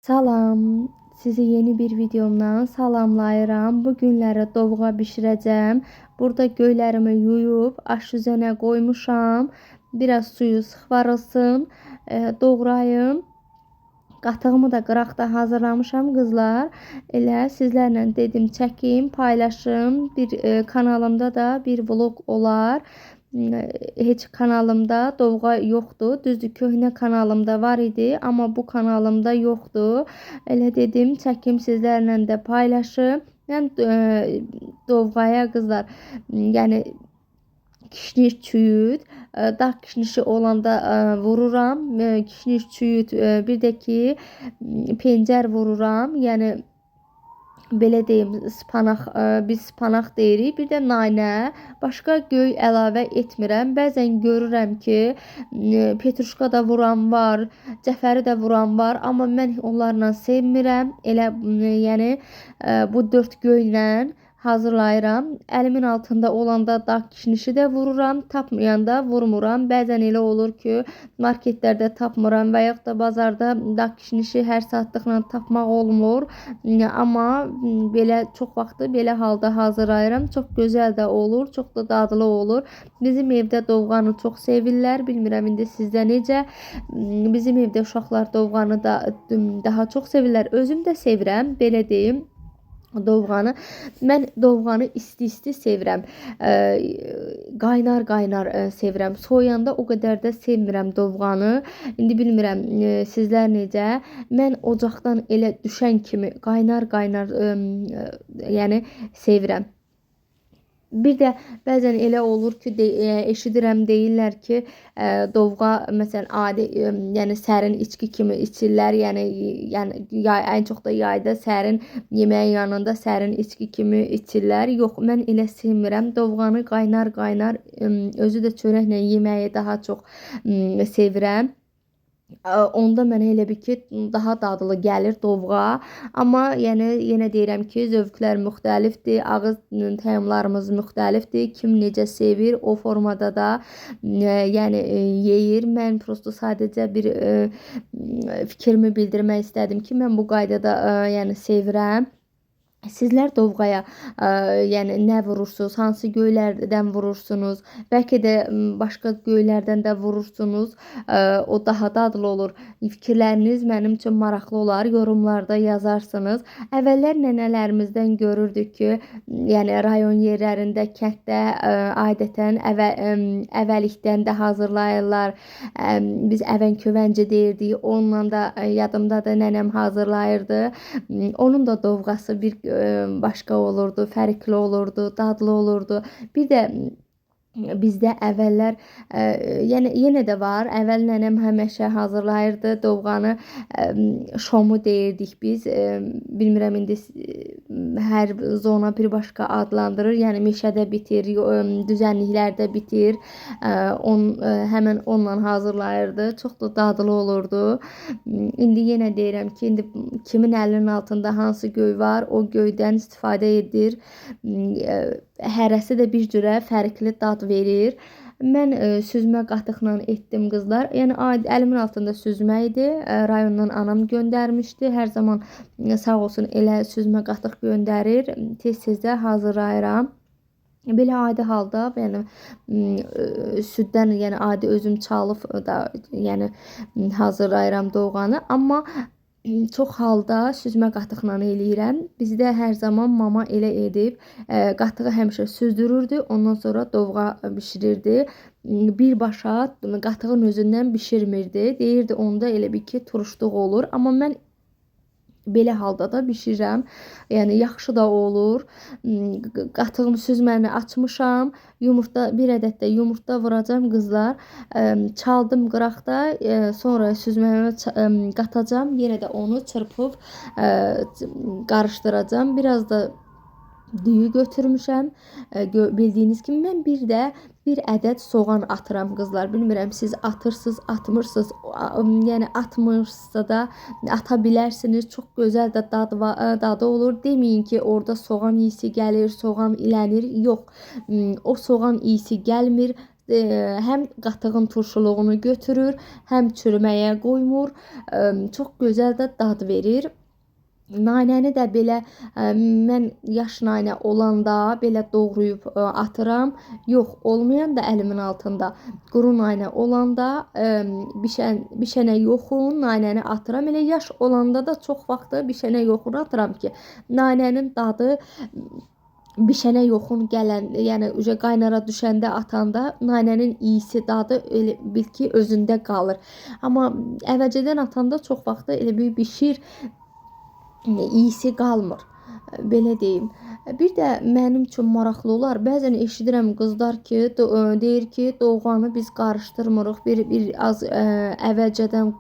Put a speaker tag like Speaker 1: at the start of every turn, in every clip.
Speaker 1: Salam, sizi yeni bir videomdan salamlayıram. Bu günləri dovğa bişirəcəm. Burada göylərimi yuyub aş üzərinə qoymuşam. Biraz suyu sıxvarılsın, doğrayım. Qatığımı da qıraqda hazırlamışam qızlar. Elə sizlərlə dedim çəkim, paylaşım. Kanalımda da bir vlog olar. Heç kanalımda dovğa yoxdur. Düzdür, köhnə kanalımda var idi, amma bu kanalımda yoxdur. Elə dedim çəkim sizlərlə də paylaşım. Mən dovğaya qızlar, yəni kişniş, çüyüt, dağ kişnişi olanda vururam. Kişniş, çüyüt, bir də ki pencər vururam. Yəni belə deyim, spanaq, biz spanaq deyirik. Bir də nanə, başqa göy əlavə etmirəm. Bəzən görürəm ki, petruşka da vuran var, cəfəri də vuran var, amma mən onlarla sevmirəm. Elə yəni bu 4 göylə hazırlayıram. Əlimin altında olanda dağ kişnişi də vururam, tapmayanda vurmuram. Bəzən elə olur ki, marketlərdə tapmıram və yaxud da bazarda dağ kişnişi hər saatlıqla tapmaq olmur. Amma belə çox vaxtı belə halda hazırlayıram. Çox gözəl də olur, çox da dadlı olur. Bizim evdə dovğanı çox sevirlər. Bilmirəm indi sizdə necə. Bizim evdə uşaqlar dovğanı da daha çox sevirlər. Özüm də sevirəm, belə deyim. Dovğanı. Mən dovğanı isti-isti sevirəm. Qaynar-qaynar sevirəm. Soyuyanda o qədər də sevmirəm dovğanı. İndi bilmirəm sizlər necə. Mən ocaqdan elə düşən kimi qaynar-qaynar yəni sevirəm. Bir də bəzən elə olur ki, eşidirəm deyirlər ki, dovğa məsələn adi, yəni sərin içki kimi içirlər. Yəni ən çox da yayda sərin yeməyin yanında sərin içki kimi içirlər. Yox, mən elə sevmirəm. Dovğanı qaynar-qaynar, özü də çörəklə yeməyi daha çox sevirəm. Onda mənə elə bir ki, daha dadlı gəlir dovğa. Amma yəni yenə deyirəm ki, zövqlər müxtəlifdir, ağız təamlarımız müxtəlifdir. Kim necə sevir, o formada da yəni yeyir. Mən prosta sadəcə bir fikrimi bildirmək istədim ki, mən bu qaydada yəni sevirəm. Sizlər dovğaya yəni nə vurursunuz? Hansı göylərdən vurursunuz? Bəlkə də başqa göylərdən də vurursunuz. O daha dadlı olur. Fikirləriniz mənim üçün maraqlı olar. Yorumlarda yazarsınız. Əvvəllər nənələrimizdən görürdük ki, yəni rayon yerlərində, kənddə adətən əvəlikdən də hazırlayırlar. Biz əvən-kövənci deyirdik. Onunla da yadımdadır, nənəm hazırlayırdı. Onun da dovğası bir başqa olurdu, fərqli olurdu, dadlı olurdu. Bir də bizdə əvvəllər yəni yenə də var. Əvvəl nənəm həmişə hazırlayırdı dovğanı. Şomu deyirdik biz. Bilmirəm indi hər zona bir başqa adlandırır. Yəni meşədə bitir, düzənliklərdə bitir. Həmin onunla hazırlayırdı. Çox da dadlı olurdu. İndi yenə deyirəm ki, indi kimin əlinin altında hansı göy var, o göydən istifadə edir. Hərəsi də bir cürə fərqli dad verir. Mən süzmə qatıqla etdim qızlar. Yəni əlimin altında süzmə idi. Rayondan anam göndərmişdi. Hər zaman sağ olsun elə süzmə qatıq göndərir. Tez-tez də hazırlayıram. Belə adi halda, yəni süddən, yəni adi özüm çalıb da, yəni hazırlayıram dovğanı. Amma çox halda süzmə qatıqla eləyirəm. Bizdə hər zaman mama elə edib, qatığı həmişə süzdürürdü, ondan sonra dovğa bişirirdi. Birbaşa qatığın özündən bişirmirdi. Deyirdi onda elə bir ki, turşluq olur. Amma mən belə halda da bişirirəm. Yəni yaxşı da olur. Qatığım süzməni açmışam. Yumurta, bir ədəd də yumurta vuracam qızlar. Çaldım qıraqda, sonra süzməmə qatacam. Yenə də onu çırpıb qarışdıracam. Biraz da düyü götürmüşəm. Bildiyiniz kimi mən bir də bir ədəd soğan atıram qızlar. Bilmirəm siz atırsınız, atmırsınız. Yəni atmırsınızsa da ata bilərsiniz. Çox gözəl də dadı olur. Deməyin ki, orada soğan iyisi gəlir, soğan ilənir. Yox. O soğan iyisi gəlmir. həm qatığın turşuluğunu götürür, həm çürüməyə qoymur. Çox gözəl də dad verir. Nanəni də belə mən yaş nanə olanda belə doğrayıb atıram. Yox, olmayanda əlimin altında quru nanə olanda bişənə yoxun nanəni atıram. Elə yaş olanda da çox vaxt bişənə yoxunu atıram ki, nanənin dadı bişənə yoxun gələn, yəni uca qaynara düşəndə atanda nanənin iyisi dadı elə bil ki özündə qalır. Amma əvvəlcədən atanda çox vaxt elə bir bişir, iyisi qalmır. Belə deyim. Bir də mənim üçün maraqlı olar. Bəzən eşidirəm qızlar ki, deyir ki, doğğanı biz qarışdırmırıq. Bir az əvvəlcədən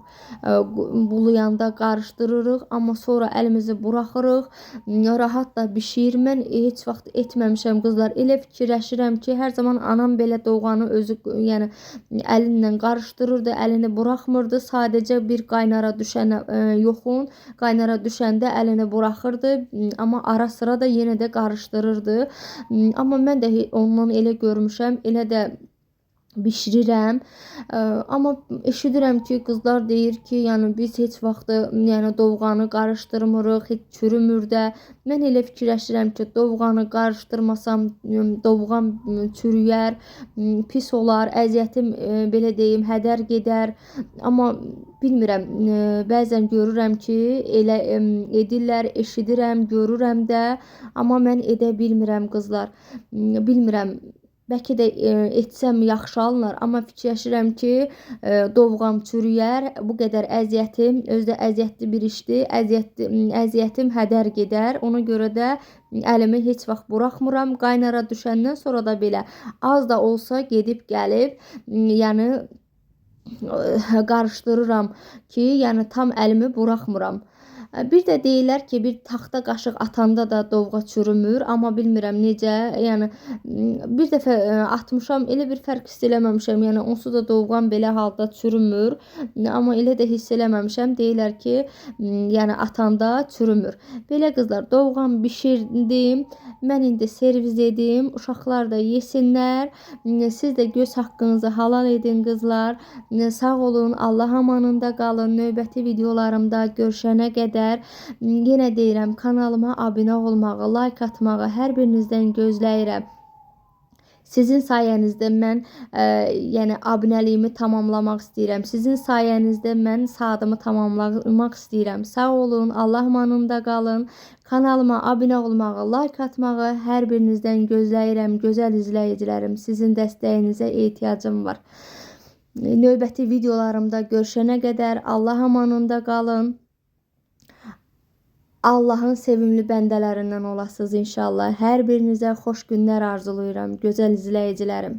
Speaker 1: bulayanda qarışdırırıq, amma sonra əlimizi buraxırıq. Rahat da bişir. Mən heç vaxt etməmişəm qızlar. Elə fikirləşirəm ki, hər zaman anam belə doğğanı özü, yəni əlinlə qarışdırırdı, əlini buraxmırdı. Sadəcə bir qaynara düşən yoxun, qaynara düşəndə əlini buraxırdı, amma ara sıra da yenə də qarışdırırdı. Amma mən də ondan elə görmüşəm, elə də bişirirəm. Amma eşidirəm ki, qızlar deyir ki, yəni biz heç vaxt yəni dovğanı qarışdırmırıq, heç çürümür də. Mən elə fikirləşirəm ki, dovğanı qarışdırmasam dovğan çürüyər, pis olar, əziyyətim belə deyim, hədər gedər. Amma bilmirəm, bəzən görürəm ki, elə edirlər, eşidirəm, görürəm də, amma mən edə bilmirəm qızlar. Bilmirəm. Bəlkə də etsəm yaxşı alınır, amma fikirləşirəm ki, dovğam çürüyər, bu qədər əziyyətim, özü də əziyyətli bir işdir, əziyyətim hədər gedər. Ona görə də əlimi heç vaxt buraxmıram. Qaynara düşəndən sonra da belə az da olsa gedib gəlib, yəni qarışdırıram ki, yəni tam əlimi buraxmıram. Bir də deyirlər ki, bir taxta qaşıq atanda da dovğa çürümür, amma bilmirəm necə. Yəni bir dəfə atmışam, elə bir fərq hiss eləməmişəm. Yəni onsuz da dovğam belə halda çürümür, amma elə də hiss eləməmişəm. Deyirlər ki, yəni atanda çürümür. Belə qızlar, dovğam bişirdim. Mən indi servis edim. Uşaqlar da yesinlər. Siz də göz haqqınızı halal edin qızlar. Sağ olun, Allah amanında qalın. Növbəti videolarımda görüşənə qədər yenə deyirəm, kanalıma abunə olmağı, like atmağı hər birinizdən gözləyirəm. Sizin sayənizdə mən yəni abunəliyimi tamamlamaq istəyirəm. Sizin sayənizdə mən saatımı tamamlamaq istəyirəm. Sağ olun, Allah amanında qalın. Kanalıma abunə olmağı, like atmağı hər birinizdən gözləyirəm. Gözəl izləyicilərim, sizin dəstəyinizə ehtiyacım var. Növbəti videolarımda görüşənə qədər Allah amanında qalın. Allahın sevimli bəndələrindən olasınız inşallah. Hər birinizə xoş günlər arzulayıram, gözəl izləyicilərim.